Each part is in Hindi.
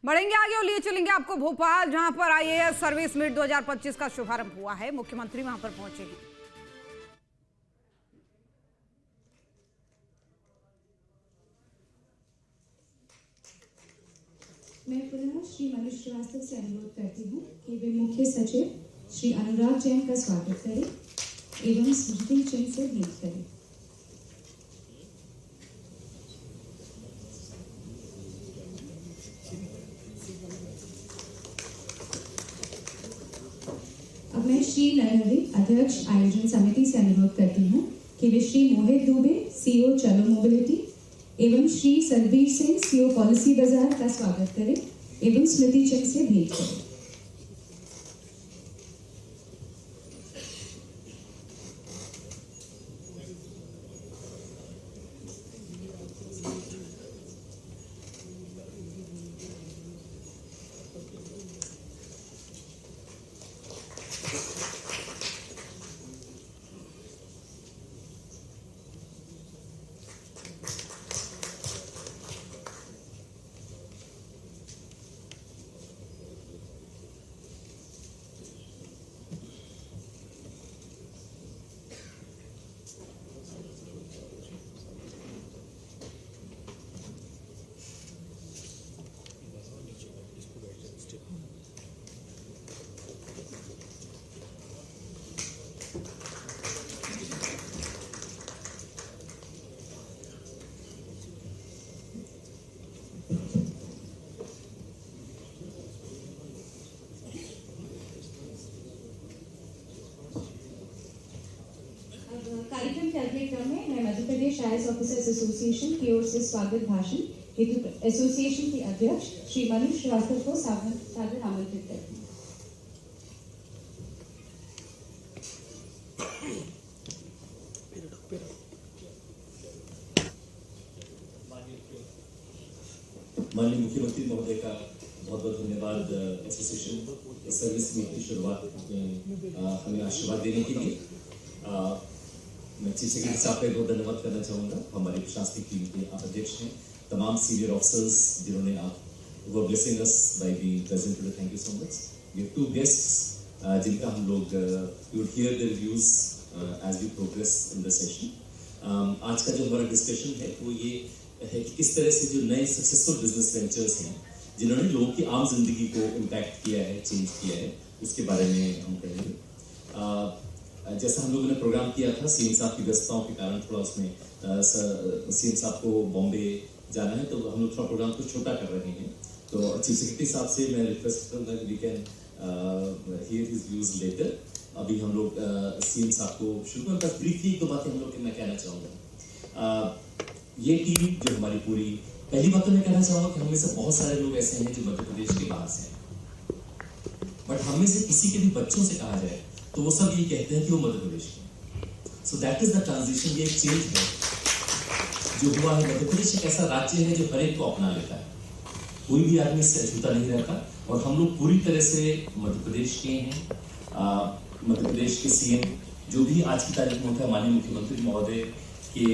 बढ़ेंगे आगे और लिए चलेंगे आपको भोपाल, जहां पर आईएएस सर्विस मीट 2025 का शुभारंभ हुआ है। मुख्यमंत्री वहां पर पहुंचेगी। मैं पुनः श्री मनीष श्रीवास्तव से अनुरोध करती हूँ कि वे मुख्य सचिव श्री अनुराग जैन का स्वागत करें एवं स्मृति चिन्ह से भेंट करें। अब मैं श्री नरहरि अध्यक्ष आयोजन समिति से अनुरोध करती हूँ कि वे श्री मोहित दुबे सीईओ चलो मोबिलिटी एवं श्री सलबीर सिंह सीईओ पॉलिसी बाजार का स्वागत करें एवं स्मृति चिन्ह से भेंट करें। कार्यक्रम के अगले क्रम में मैं Madhya Pradesh IAS officers association की ओर से स्वागत भाषण हेतु एसोसिएशन के अध्यक्ष श्री मनीष श्रीवास्तव को सादर आमंत्रित करती हूँ। माननीय मुख्यमंत्री महोदय का बहुत बहुत धन्यवाद एसोसिएशन सर्विस मीट की शुरुआत में हमें आशीर्वाद देने के लिए। मैं चीफ सेक्रेटरी साहब का बहुत धन्यवाद करना चाहूँगा। हमारे प्रशासनिक टीम के आप अध्यक्ष हैं, तमाम सीनियर ऑफिसर्स जिन्होंने आप वो blessing us by being present today, thank you so much. We have two guests जिनका हम लोग you would hear their views as we progress in the session. आज का जो हमारा डिस्कशन है वो ये है कि किस तरह से जो नए सक्सेसफुल बिजनेस वेंचर्स हैं जिन्होंने लोगों की आम जिंदगी को इम्पैक्ट किया है, चेंज किया है, उसके बारे में हम कहेंगे। जैसा हम लोगों ने प्रोग्राम किया था, सीएम साहब की व्यस्तताओं के कारण थोड़ा उसमें सीएम साहब को बॉम्बे जाना है, तो हम लोग थोड़ा प्रोग्राम को छोटा कर रहे हैं। तो चीफ सेक्रेटरी साहब से मैं रिक्वेस्ट करूँगा कि we can hear his views later. अभी हम लोग सीएम साहब को शुरू में बस ब्रीफली एक दो बातें हम लोग मैं कहना चाहूँगा। ये टीम जो हमारी पूरी, पहली बात तो मैं कहना चाहूँगा कि हम में से बहुत सारे लोग ऐसे हैं जो मध्य प्रदेश के बाहर से हैं, बट हम में से किसी के भी बच्चों से कहा जाए तो वो सब ये कहते हैं कि वो मध्य प्रदेश के। So that is the transition, ये एक चेंज है जो हुआ है। मध्य प्रदेश एक ऐसा राज्य है जो हर एक को अपना लेता है, कोई भी आदमी इससे अछूता नहीं रहता, और हम लोग पूरी तरह से मध्य प्रदेश के हैं। मध्य प्रदेश के सीएम जो भी आज की तारीख में होता है, माननीय मुख्यमंत्री महोदय के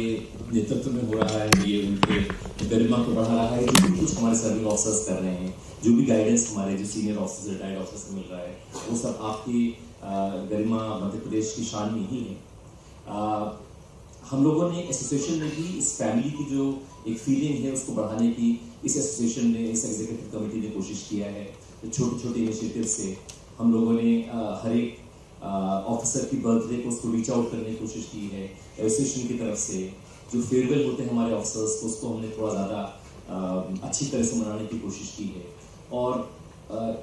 नेतृत्व में हो रहा है, ये उनके गरिमा को बढ़ा रहा है। जो भी कुछ हमारे सर्विंग ऑफिसर्स कर रहे हैं, जो भी गाइडेंस हमारे जो सीनियर ऑफिसर्स, रिटायर्ड ऑफिसर्स को मिल रहा है, वो सब आपकी गरिमा मध्य प्रदेश की शान में ही है। हम लोगों ने एसोसिएशन में भी इस फैमिली की जो एक फीलिंग है उसको बढ़ाने की इस एसोसिएशन ने, इस एग्जीक्यूटिव कमेटी ने कोशिश किया है। तो छोटे छोटे इनिशिएटिव से हम लोगों ने हर एक ऑफिसर की बर्थडे को उसको रीच आउट करने की कोशिश की है। एसोसिएशन की तरफ से जो फेयरवेल होते हैं हमारे ऑफिसर्स को, उसको हमने थोड़ा ज़्यादा अच्छी तरह से मनाने की कोशिश की है। और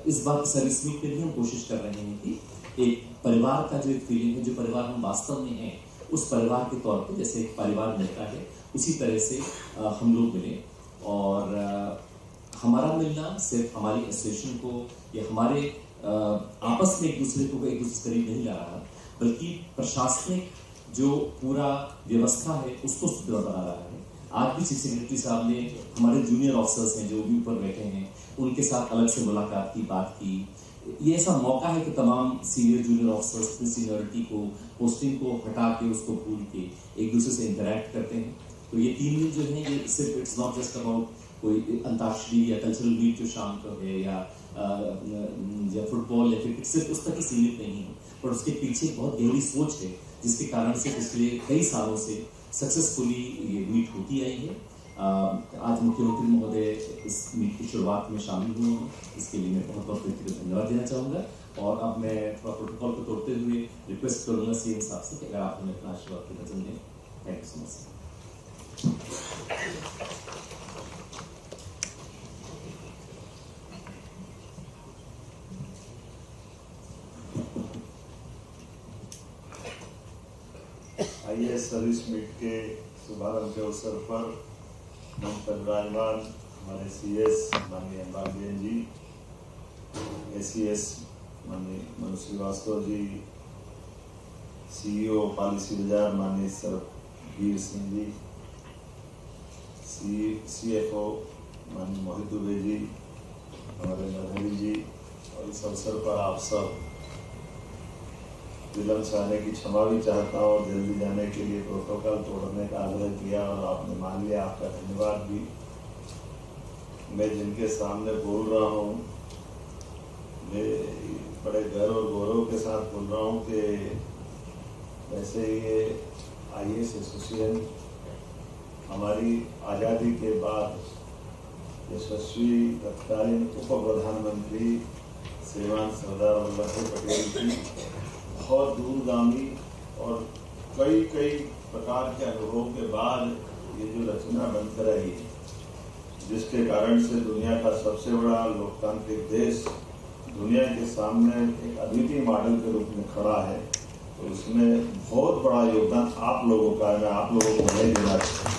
इस बार सर्विस मीट में भी हम कोशिश कर रहे हैं कि एक परिवार का जो एक फीलिंग है, जो परिवार हम वास्तव में हैं, उस परिवार के तौर पे जैसे एक परिवार मिलता है उसी तरह से हम लोग मिले। और हमारा मिलना सिर्फ हमारी एसोसिएशन को या हमारे आपस में एक दूसरे को एक दूसरे से करीब नहीं ला रहा, बल्कि प्रशासनिक जो पूरा व्यवस्था है उसको सुदृढ़ बना रहा है। आज भी चीफ सेक्रेटरी साहब ने हमारे जूनियर ऑफिसर्स हैं जो भी ऊपर बैठे हैं, उनके साथ अलग से मुलाकात की, बात की। ये ऐसा मौका है कि तमाम सीनियर जूनियर ऑफिसर्स अपनी सीनियरिटी को, पोस्टिंग को हटा के, उसको भूल के एक दूसरे से इंटरेक्ट करते हैं। तो ये 3 दिन जो है ये सिर्फ इट्स नॉट जस्ट अबाउट कोई अंताक्षरी या कल्चरल मीट जो शाम को है या फुटबॉल या क्रिकेट सिर्फ उस तक ही सीमित नहीं है, पर उसके पीछे बहुत गहरी सोच है जिसके कारण से पिछले कई सालों से सक्सेसफुली ये मीट होती आई है। आज मुख्यमंत्री महोदय इस मीट की शुरुआत में शामिल हुए हैं, इसके लिए मैं बहुत बहुत व्यक्तिगत धन्यवाद देना चाहूँगा। और अब मैं थोड़ा प्रोटोकॉल को तोड़ते हुए रिक्वेस्ट करूँगा सीएम साहब से कि अगर आप हमें अपना आशीर्वाद की वचन दें। Thank you so much. IAS service meet के शुभारंभ के अवसर पर मंच पर विराजमान हमारे सीएस माननीय अम्बाल जी, एसीएस माननीय मनु श्रीवास्तव जी, सीईओ पॉलिसी बाजार माननीय सरबीर सिंह जी, सीएफओ माननीय मोहित दुबे जी, हमारे नरहरी जी, और इस अवसर पर आप सब विलंब से आने की क्षमा भी चाहता हूँ और जल्दी जाने के लिए प्रोटोकॉल तोड़ने का आग्रह किया और आपने मान लिया, आपका धन्यवाद भी। मैं जिनके सामने बोल रहा हूँ मैं बड़े गर्व और गौरव के साथ बोल रहा हूँ कि वैसे ये आईएएस एसोसिएशन हमारी आज़ादी के बाद यशस्वी तत्कालीन उप प्रधानमंत्री श्रीमान सरदार वल्लभ भाई पटेल की बहुत दूरगामी और कई प्रकार के अनुभवों के बाद ये जो रचना बनकर आई है, जिसके कारण से दुनिया का सबसे बड़ा लोकतांत्रिक देश दुनिया के सामने एक अद्वितीय मॉडल के रूप में खड़ा है, तो उसमें बहुत बड़ा योगदान आप लोगों का है। मैं आप लोगों को बधाई देना चाहता हूँ।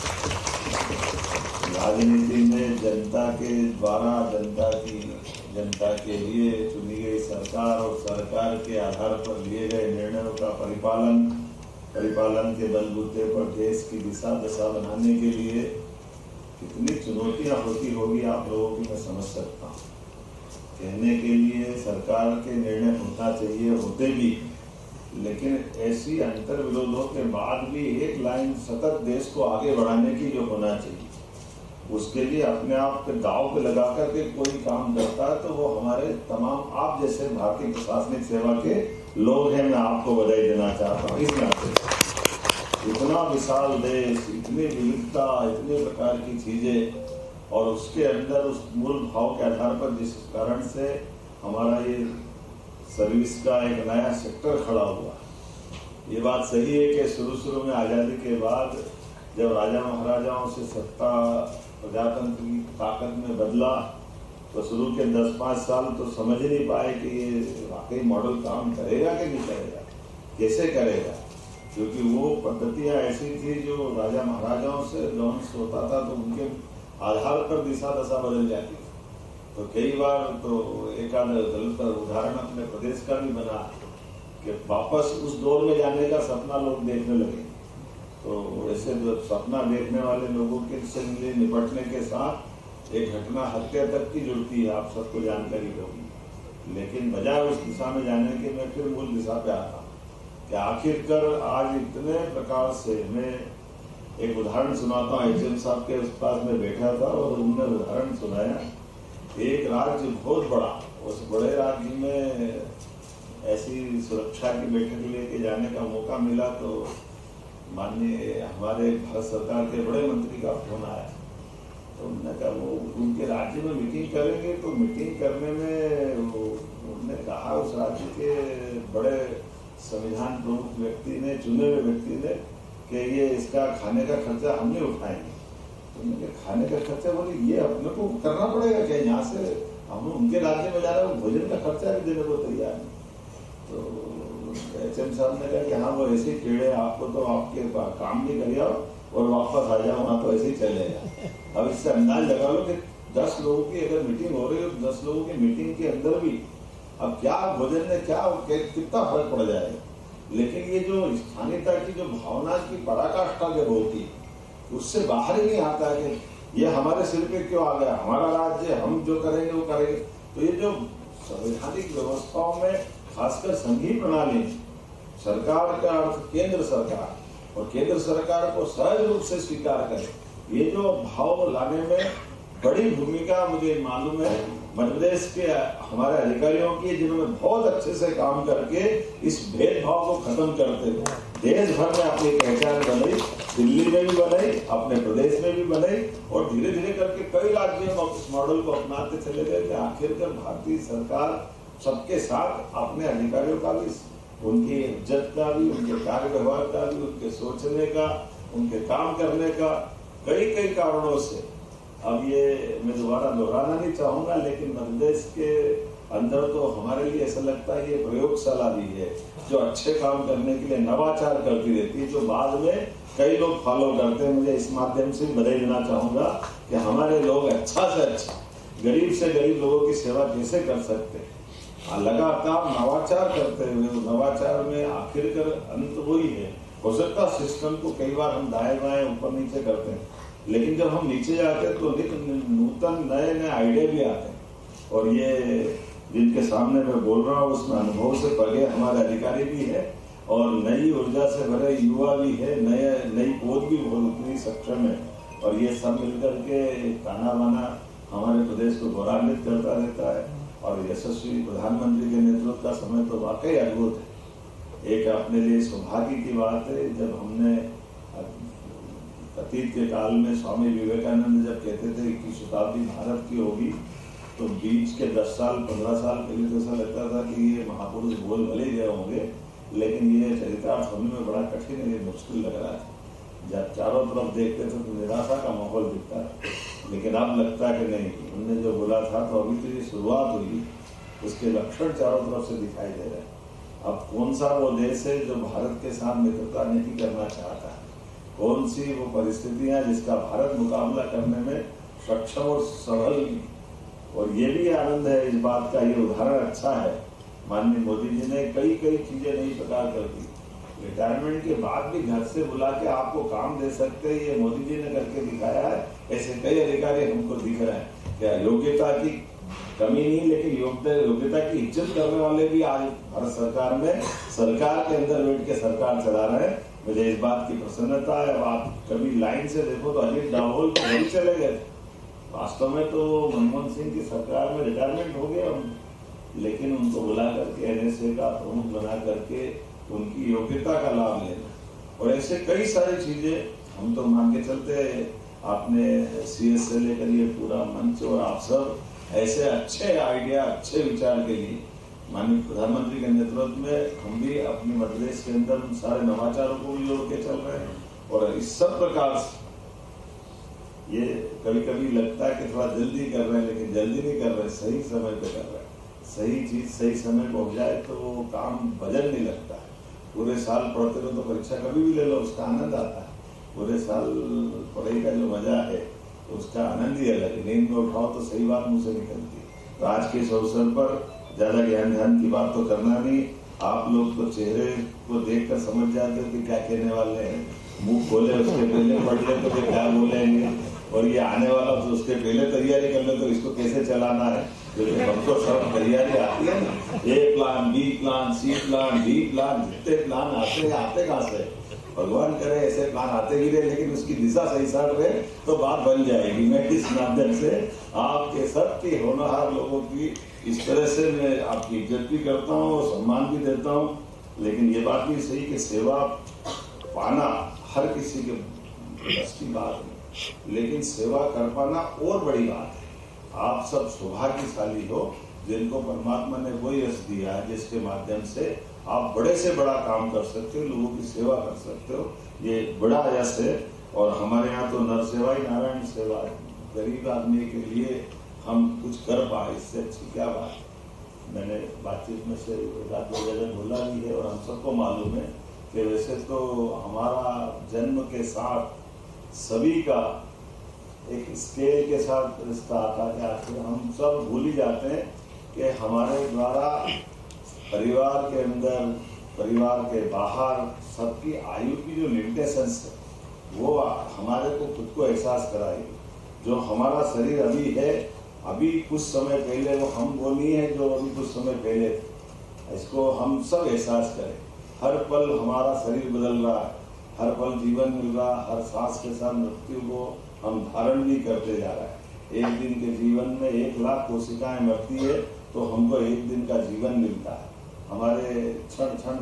राजनीति में जनता के द्वारा जनता के लिए चुनी गई सरकार और सरकार के आधार पर लिए गए निर्णयों का परिपालन के बलबूते पर देश की दिशा दशा बनाने के लिए कितनी चुनौतियां होती होगी आप लोगों की मैं समझ सकता हूँ। कहने के लिए सरकार के निर्णय होना चाहिए, होते भी, लेकिन ऐसी अंतर विरोधों के बाद भी एक लाइन सतत देश को आगे बढ़ाने की जो होना चाहिए, उसके लिए अपने आप के दाव पे लगा करके कोई काम करता है तो वो हमारे तमाम आप जैसे भारतीय प्रशासनिक सेवा के लोग हैं। मैं आपको बधाई देना चाहता हूँ। इस नाते इतना विशाल देश, इतनी विविधता, इतने प्रकार की चीजें, और उसके अंदर उस मूल भाव के आधार पर जिस कारण से हमारा ये सर्विस का एक नया सेक्टर खड़ा हुआ। ये बात सही है कि शुरू में आज़ादी के बाद जब राजा महाराजाओं से सत्ता प्रजातंत्र की ताकत में बदला तो शुरू के 10-5 साल तो समझ नहीं पाए कि ये वाकई मॉडल काम करेगा कि नहीं करेगा, कैसे करेगा, क्योंकि वो पद्धतियां ऐसी थी जो राजा महाराजाओं से लॉन्च होता था तो उनके आधार पर दिशा दशा बदल जाती थी। तो कई बार तो एक दलित उदाहरण अपने प्रदेश का भी बना कि वापस उस दौर में जाने का सपना लोग देखने लगे। तो ऐसे जो सपना देखने वाले लोगों के से निपटने के साथ एक घटना हत्या तक की जुड़ती है, आप सबको जानकारी होगी। लेकिन बजाय उस दिशा में जाने के मैं फिर मूल दिशा पे आता हूँ कि आखिरकार आज इतने प्रकार से मैं एक उदाहरण सुनाता हूँ। एचएम साहब के पास में बैठा था और उन्होंने उदाहरण सुनाया। एक राज्य बहुत बड़ा, उस बड़े राज्य में ऐसी सुरक्षा की बैठक लेके जाने का मौका मिला तो माननीय हमारे भारत सरकार के बड़े मंत्री का फोन आया। तो उन्होंने कहा वो उनके राज्य में मीटिंग करेंगे, तो मीटिंग करने में उन्होंने कहा उस राज्य के बड़े संविधान प्रमुख व्यक्ति ने, चुने हुए व्यक्ति ने, कि ये इसका खाने का खर्चा हम नहीं उठाएंगे। तो उन्होंने खाने का खर्चा, बोले ये अपने को करना पड़ेगा क्या, यहाँ से हम उनके राज्य में जा रहे हैं, भोजन का खर्चा भी देने को तैयार नहीं। तो एचएम साहब ने कहा कि हाँ वो ऐसे कीड़े, आपको तो आपके काम भी कर आओ और वापस आ जाओ, वहाँ तो ऐसे ही चलेगा। अब इससे अंदाज लगा लो कि 10 लोगों की अगर मीटिंग हो रही है, 10 लोगों की मीटिंग के अंदर भी अब क्या भोजन में कितना फर्क पड़ जाएगा। लेकिन ये जो स्थानीयता की जो भावना की पराकाष्ठा जब होती है, उससे बाहर ही नहीं आता है कि ये हमारे सिर पे क्यों आ गया, हमारा राज्य, हम जो करेंगे वो करेंगे। तो ये जो संवैधानिक व्यवस्थाओं में खासकर संघीय प्रणाली, सरकार का अर्थ केंद्र सरकार, और केंद्र सरकार को सहज रूप से स्वीकार करे, ये जो भाव लाने में बड़ी भूमिका मुझे मालूम है मध्य प्रदेश के हमारे अधिकारियों की, जिन्होंने बहुत अच्छे से काम करके इस भेदभाव को खत्म करते हुए देश भर में अपनी पहचान बनाई, दिल्ली में भी बनाई, अपने प्रदेश में भी बनाई, और धीरे धीरे करके कई राज्यों में इस मॉडल को अपनाते चले गए कि आखिरकार भारतीय सरकार सबके साथ अपने अधिकारियों का भी, उनकी इज्जत का भी, उनके कार्य व्यवहार का भी, उनके सोचने का, उनके काम करने का, कई कई कारणों से। अब ये मैं दोबारा दोहराना नहीं चाहूंगा, लेकिन मध्य प्रदेश के अंदर तो हमारे लिए ऐसा लगता है ये प्रयोगशाला भी है, जो अच्छे काम करने के लिए नवाचार करती रहती है, जो बाद में कई लोग फॉलो करते हैं। मुझे इस माध्यम से बधाई देना चाहूंगा कि हमारे लोग अच्छा से अच्छा, गरीब से गरीब लोगों की सेवा कैसे कर सकते हैं, लगातार नवाचार करते हुए, नवाचार में आखिरकार अंत वही है। हो सकता है सिस्टम को कई बार हम दाएं बाएं ऊपर नीचे करते हैं, लेकिन जब हम नीचे जाते हैं तो नूतन नए नए आइडिया भी आते हैं। और ये जिनके सामने मैं बोल रहा हूँ उसमें अनुभव से पगे हमारे अधिकारी भी है, और नई ऊर्जा से भरे युवा भी है, नई पौध भी बहुत उतनी सक्षम है, और ये सब मिलकर के ताना बाना हमारे प्रदेश को गौरवान्वित करता रहता है। और यशस्वी प्रधानमंत्री के नेतृत्व का समय तो वाकई अद्भुत है। एक अपने लिए सौभाग्य की बात है, जब हमने अतीत के काल में स्वामी विवेकानंद जब कहते थे कि शताब्दी भारत की होगी, तो बीच के 10 साल 15 साल पहले तो ऐसा लगता था कि ये महापुरुष बोल भले गए होंगे, लेकिन ये चरितार्थ होने में बड़ा कठिन है, मुश्किल लग रहा है। जब चारों तरफ देखते थे तो निराशा का माहौल दिखता है, लेकिन अब लगता है कि नहीं, उन्होंने जो बोला था तो अभी तो ये शुरुआत हुई, उसके लक्षण चारों तरफ से दिखाई दे रहे हैं। अब कौन सा वो देश है जो भारत के साथ मित्रता नहीं करना चाहता है, कौन सी वो परिस्थितियां जिसका भारत मुकाबला करने में सक्षम और सबल। और ये भी आनंद है इस बात का, ये उदाहरण अच्छा है, माननीय मोदी जी ने कई कई चीजें नई प्रकार कर दी। रिटायरमेंट के बाद भी घर से बुला के आपको काम दे सकते हैं, ये मोदी जी ने करके दिखाया है। ऐसे कई अधिकारी हमको दिख रहे हैं, क्या योग्यता की कमी नहीं, लेकिन योग्यता की इज्जत करने वाले भी आज भारत सरकार में, सरकार के अंदर बैठ के सरकार चला रहे हैं। मुझे इस बात की प्रसन्नता है। अब आप कभी लाइन से देखो तो अजीत डाभोल तो वही चले गए, वास्तव में तो मनमोहन सिंह की सरकार में रिटायरमेंट हो गया, लेकिन उनको बुला करके एनएसए का प्रमुख बना करके उनकी योग्यता का लाभ लेना। और ऐसे कई सारी चीजें हम तो मान के चलते हैं। आपने सीएस से लेकर ये पूरा मंच, और आप सब ऐसे अच्छे आइडिया, अच्छे विचार के लिए माननीय प्रधानमंत्री के नेतृत्व में हम भी अपने मध्य प्रदेश के अंदर सारे नवाचारों को भी जोड़ के चल रहे हैं। और इस सब प्रकार से ये कभी कभी लगता है कि थोड़ा जल्दी कर रहे हैं, लेकिन जल्दी नहीं कर रहे, सही समय पे कर रहे हैं। सही चीज सही समय पे हो जाए तो वो काम वजन नहीं लगता है। पूरे साल पढ़ते रहो तो परीक्षा कभी भी ले लो, उसका आनंद आता है। पूरे साल पढ़ाई का जो मजा है तो उसका आनंद ही अलग है। नींद में उठाओ तो सही बात मुंह से निकलती। तो आज के इस अवसर पर ज्यादा ज्ञान ध्यान की बात तो करना नहीं, आप लोग तो चेहरे को देखकर समझ जाते हो कि क्या कहने वाले हैं। मुंह खोले उसके पहले पढ़ ले तो क्या बोलेंगे, और ये आने वाला तो उसके पहले तैयारी कर ले तो इसको कैसे चलाना है। क्योंकि हमको सब तैयारी आती है ना, ए प्लान, बी प्लान, सी प्लान, डी प्लान, जितने प्लान आते कहाँ से। भगवान करे ऐसे प्लान आते ही रहे, लेकिन उसकी दिशा सही साथ रहे तो बात बन जाएगी। मैं इस माध्यम से आपके सबके होनहार लोगों की इस तरह से मैं आपकी इज्जत भी करता हूँ और सम्मान भी देता हूँ। लेकिन ये बात भी सही कि सेवा पाना हर किसी के बस की बात नहीं, लेकिन सेवा कर पाना और बड़ी बात है। आप सब सौभाग्यशाली हो जिनको परमात्मा ने वो यश दिया है जिसके माध्यम से आप बड़े से बड़ा काम कर सकते हो, लोगों की सेवा कर सकते हो। ये बड़ा यश है। और हमारे यहाँ तो नर सेवा ही नारायण सेवा है। गरीब आदमी के लिए हम कुछ कर पाए, इससे अच्छी क्या बात है। मैंने बातचीत में से रात जगह बोला भी है, और हम सबको मालूम है कि वैसे तो हमारा जन्म के साथ सभी का एक स्केल के साथ रिश्ता आता है। आखिर हम सब भूल ही जाते हैं कि हमारे द्वारा परिवार के अंदर, परिवार के बाहर सबकी आयु की जो लिमिटेशंस है वो हमारे को खुद को एहसास कराएगी। जो हमारा शरीर अभी है, अभी कुछ समय पहले वो नहीं है जो अभी कुछ समय पहले थे। इसको हम सब एहसास करें। हर पल हमारा शरीर बदल रहा है, हर पल जीवन मिल रहा है, हर सांस के साथ मृत्यु को हम धारण भी करते जा रहे हैं। एक दिन के जीवन में 1 लाख कोशिकाएं मरती है तो हमको 1 दिन का जीवन मिलता है। हमारे क्षण क्षण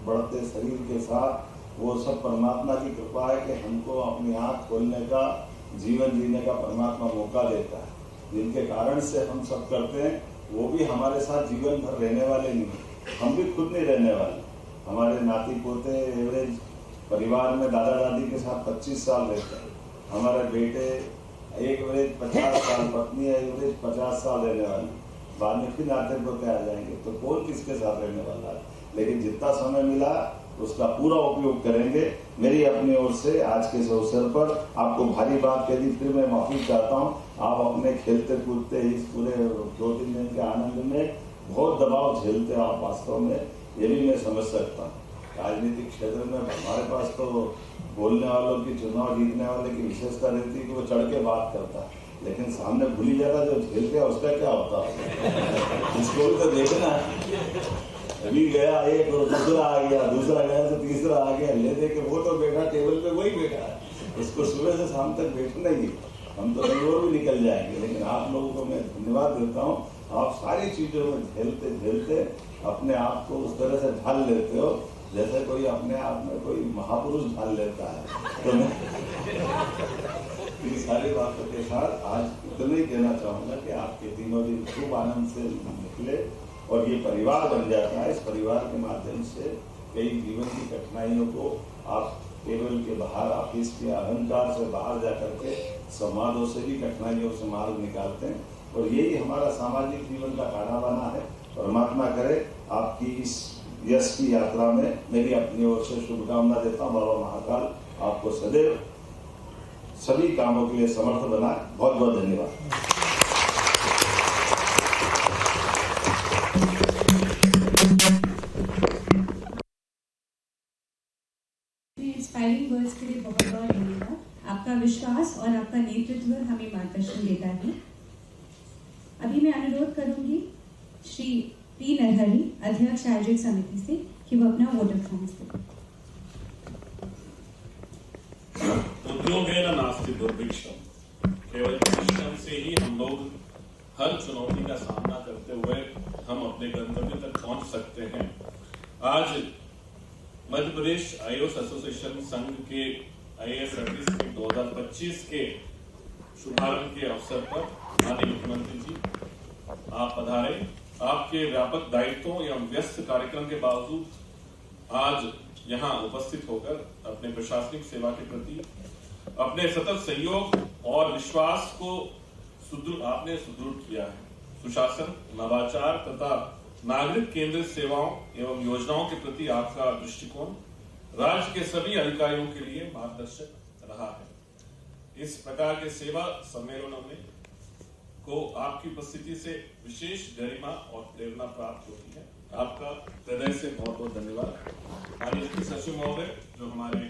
बढ़ते शरीर के साथ वो सब परमात्मा की कृपा है कि हमको अपनी आँख खोलने का, जीवन जीने का परमात्मा मौका देता है। जिनके कारण से हम सब करते हैं वो भी हमारे साथ जीवन भर रहने वाले नहीं, हम भी खुद नहीं रहने वाले। हमारे नाती पोते एवरेज परिवार में दादा दादी के साथ 25 साल रहते हैं। हमारे बेटे एक एवरेज 50 साल, पत्नी एवरेज 50 साल रहने वाली, बाद में फिर नाते पोते आ जाएंगे तो कौन किसके साथ रहने वाला है। लेकिन जितना समय मिला उसका पूरा उपयोग करेंगे। मेरी अपनी ओर से आज के इस अवसर पर आपको भारी बात कह दी, फिर मैं माफी चाहता हूँ। आप अपने खेलते कूदते इस पूरे 2-3 दिन के आनंद में बहुत दबाव झेलते आप वास्तव में, ये भी मैं समझ सकता हूँ। राजनीतिक क्षेत्र में हमारे पास तो बोलने वालों की, चुनाव जीतने वाले की विशेषता रहती है कि वो चढ़ के बात करता है, लेकिन सामने भूली जाता जो झेलते हैं उसका क्या होता है। इसको भी तो देखना है। अभी गया एक और दूसरा आ गया, दूसरा गया तो तीसरा आ गया, ले दे के वो तो बैठा टेबल पे, वही बैठा है, उसको सुबह से शाम तक बैठना ही। हम तो कहीं और भी निकल जाएंगे, लेकिन आप लोगों को मैं धन्यवाद देता हूँ। आप सारी चीजों में झेलते झेलते अपने आप को उस तरह से ढाल लेते हो जैसे कोई अपने आप में कोई महापुरुष ढाल लेता है। तो मैं इन सारी बातों के साथ आज इतना ही कहना चाहूंगा कि आपके तीनों दिन खूब आनंद से निकले और ये परिवार बन जाता है। इस परिवार के माध्यम से कई जीवन की कठिनाइयों को आप टेबल के बाहर, ऑफिस के अहंकार से बाहर जाकर के संवादों से भी कठिनाइयों से मार्ग निकालते हैं और यही हमारा सामाजिक जीवन का खाना बना है। परमात्मा करे आपकी इस यश की यात्रा में मेरी अपनी ओर से शुभकामना देता हूँ। बाबा महाकाल आपको सदैव सभी कामों के लिए समर्थ बनाए। बहुत बहुत धन्यवाद। इंस्पायरिंग वर्ड्स के लिए बहुत बहुत धन्यवाद। आपका विश्वास और आपका नेतृत्व हमें मार्गदर्शन देता है। अभी मैं अनुरोध करूंगी श्री पी नरहरि, अध्यक्ष आयोजक समिति से, कि वो अपना वोट ऑफ थैंक्स दें। उद्योगेन नास्ति दुर्भिक्षम, केवल परिश्रम से ही हम लोग हर चुनौती का सामना करते हुए हम अपने गंतव्य तक पहुंच सकते हैं। आज मध्य प्रदेश आईएएस एसोसिएशन संघ के आईएएस सर्विस के 2025 के शुभारंभ के अवसर पर माननीय मुख्यमंत्री जी आप पधारे। आपके व्यापक दायित्वों एवं व्यस्त कार्यक्रम के बावजूद आज यहाँ उपस्थित होकर अपने प्रशासनिक सेवा के प्रति अपने सतत सहयोग और विश्वास को आपने सुदृढ़ किया है। सुशासन, नवाचार तथा नागरिक केंद्रित सेवाओं एवं योजनाओं के प्रति आपका दृष्टिकोण राज्य के सभी अधिकारियों के लिए मार्गदर्शक रहा है। इस प्रकार के सेवा सम्मेलनों में को आपकी उपस्थिति से विशेष गरिमा और प्रेरणा प्राप्त होती है। आपका हृदय से बहुत बहुत धन्यवाद। माननीय सचिव महोदय जो हमारे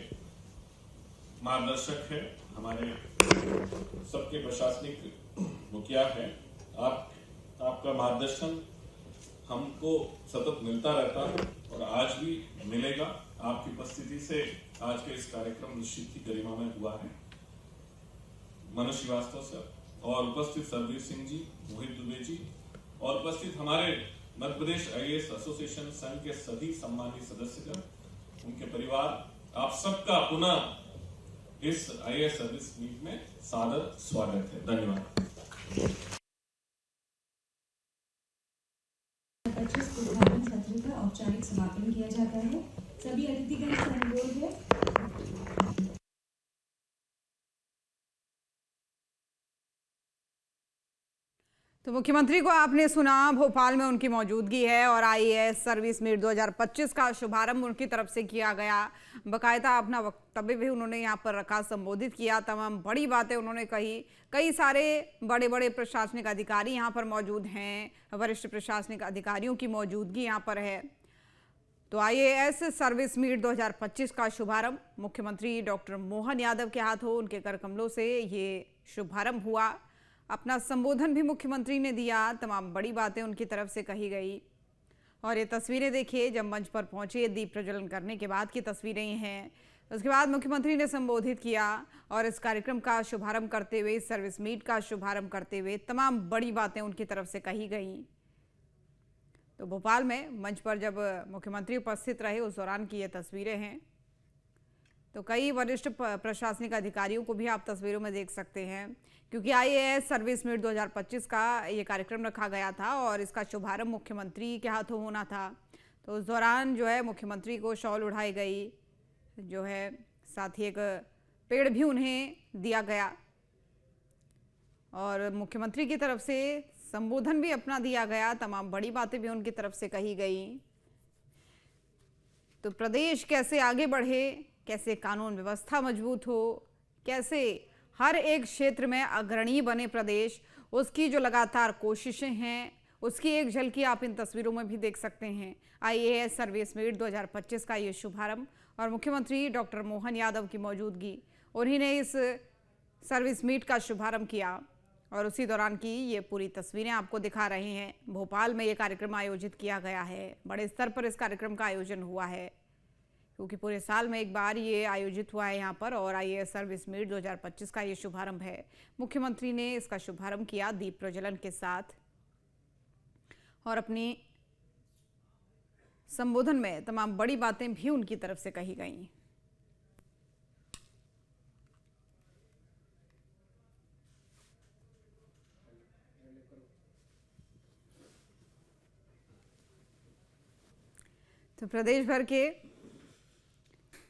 मार्गदर्शक है, हमारे सबके प्रशासनिक मुखिया है, आपका मार्गदर्शन हमको सतत मिलता रहता है और आज भी मिलेगा। आपकी उपस्थिति से आज के इस कार्यक्रम निश्चित ही गरिमामय हुआ है। मनोज श्रीवास्तव सर और उपस्थित सरबीर सिंह जी, मोहित दुबे जी और उपस्थित हमारे मध्य प्रदेश आईएएस एसोसिएशन संघ के सभी सम्मानित सदस्यगण, उनके परिवार, आप सबका पुनः इस आईएएस सर्विस मीट में सादर स्वागत है। धन्यवाद। 25 उद्घाटन सत्र का औपचारिक समापन किया जाता है। सभी अतिथिगण से अनुरोध है तो मुख्यमंत्री को आपने सुना, भोपाल में उनकी मौजूदगी है और आईएएस सर्विस मीट 2025 का शुभारंभ उनकी तरफ से किया गया। बाकायदा अपना वक्तव्य भी उन्होंने यहाँ पर रखा, संबोधित किया, तमाम बड़ी बातें उन्होंने कही। कई सारे बड़े बड़े प्रशासनिक अधिकारी यहाँ पर मौजूद हैं, वरिष्ठ प्रशासनिक अधिकारियों की मौजूदगी यहाँ पर है। तो आईएएस सर्विस मीट 2025 का शुभारंभ मुख्यमंत्री डॉक्टर मोहन यादव के हाथों, उनके कर कमलों से ये शुभारंभ हुआ। अपना संबोधन भी मुख्यमंत्री ने दिया, तमाम बड़ी बातें उनकी तरफ से कही गई। और ये तस्वीरें देखिए, जब मंच पर पहुंचे दीप प्रज्वलन करने के बाद की तस्वीरें हैं। उसके बाद मुख्यमंत्री ने संबोधित किया और इस कार्यक्रम का शुभारंभ करते हुए, सर्विस मीट का शुभारंभ करते हुए तमाम बड़ी बातें उनकी तरफ से कही गई। तो भोपाल में मंच पर जब मुख्यमंत्री उपस्थित रहे उस दौरान की ये तस्वीरें हैं। तो कई वरिष्ठ प्रशासनिक अधिकारियों को भी आप तस्वीरों में देख सकते हैं, क्योंकि IAS सर्विस मीट 2025 का ये कार्यक्रम रखा गया था और इसका शुभारंभ मुख्यमंत्री के हाथों होना था। तो उस दौरान जो है मुख्यमंत्री को शॉल उठाई गई, जो है साथ ही एक पेड़ भी उन्हें दिया गया और मुख्यमंत्री की तरफ से संबोधन भी अपना दिया गया। तमाम बड़ी बातें भी उनकी तरफ से कही गई। तो प्रदेश कैसे आगे बढ़े, कैसे कानून व्यवस्था मजबूत हो, कैसे हर एक क्षेत्र में अग्रणी बने प्रदेश, उसकी जो लगातार कोशिशें हैं उसकी एक झलकी आप इन तस्वीरों में भी देख सकते हैं। IAS सर्विस मीट 2025 का ये शुभारंभ और मुख्यमंत्री डॉक्टर मोहन यादव की मौजूदगी, उन्हीं ने इस सर्विस मीट का शुभारंभ किया और उसी दौरान की ये पूरी तस्वीरें आपको दिखा रहे हैं। भोपाल में ये कार्यक्रम आयोजित किया गया है, बड़े स्तर पर इस कार्यक्रम का आयोजन हुआ है, क्योंकि पूरे साल में एक बार ये आयोजित हुआ है यहाँ पर। और IAS सर्विस मीट 2025 का ये शुभारंभ है। मुख्यमंत्री ने इसका शुभारंभ किया दीप प्रज्वलन के साथ और अपनी संबोधन में तमाम बड़ी बातें भी उनकी तरफ से कही गई। तो प्रदेश भर के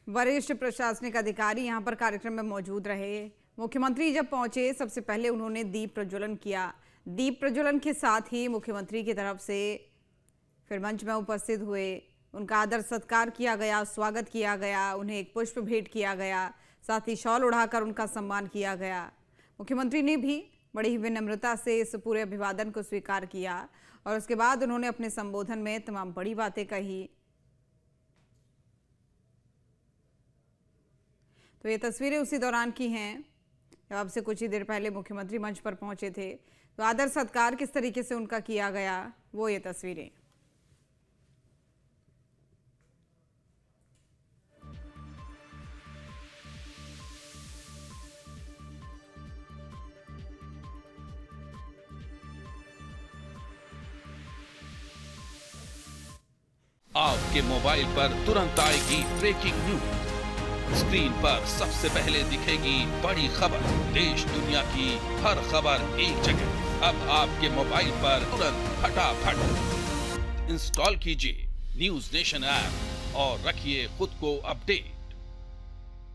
वरिष्ठ प्रशासनिक अधिकारी यहां पर कार्यक्रम में मौजूद रहे। मुख्यमंत्री जब पहुंचे सबसे पहले उन्होंने दीप प्रज्वलन किया। दीप प्रज्वलन के साथ ही मुख्यमंत्री की तरफ से फिर मंच में उपस्थित हुए, उनका आदर सत्कार किया गया, स्वागत किया गया, उन्हें एक पुष्प भेंट किया गया, साथ ही शॉल उड़ाकर उनका सम्मान किया गया। मुख्यमंत्री ने भी बड़ी ही विनम्रता से इस पूरे अभिवादन को स्वीकार किया और उसके बाद उन्होंने अपने संबोधन में तमाम बड़ी बातें कही। तो ये तस्वीरें उसी दौरान की हैं जब आपसे कुछ ही देर पहले मुख्यमंत्री मंच पर पहुंचे थे। तो आदर सत्कार किस तरीके से उनका किया गया, वो ये तस्वीरें। आपके मोबाइल पर तुरंत आएगी ब्रेकिंग न्यूज। स्क्रीन पर सबसे पहले दिखेगी बड़ी खबर, देश दुनिया की हर खबर एक जगह। अब आपके मोबाइल पर तुरंत फटाफट इंस्टॉल कीजिए न्यूज नेशन ऐप और रखिए खुद को अपडेट।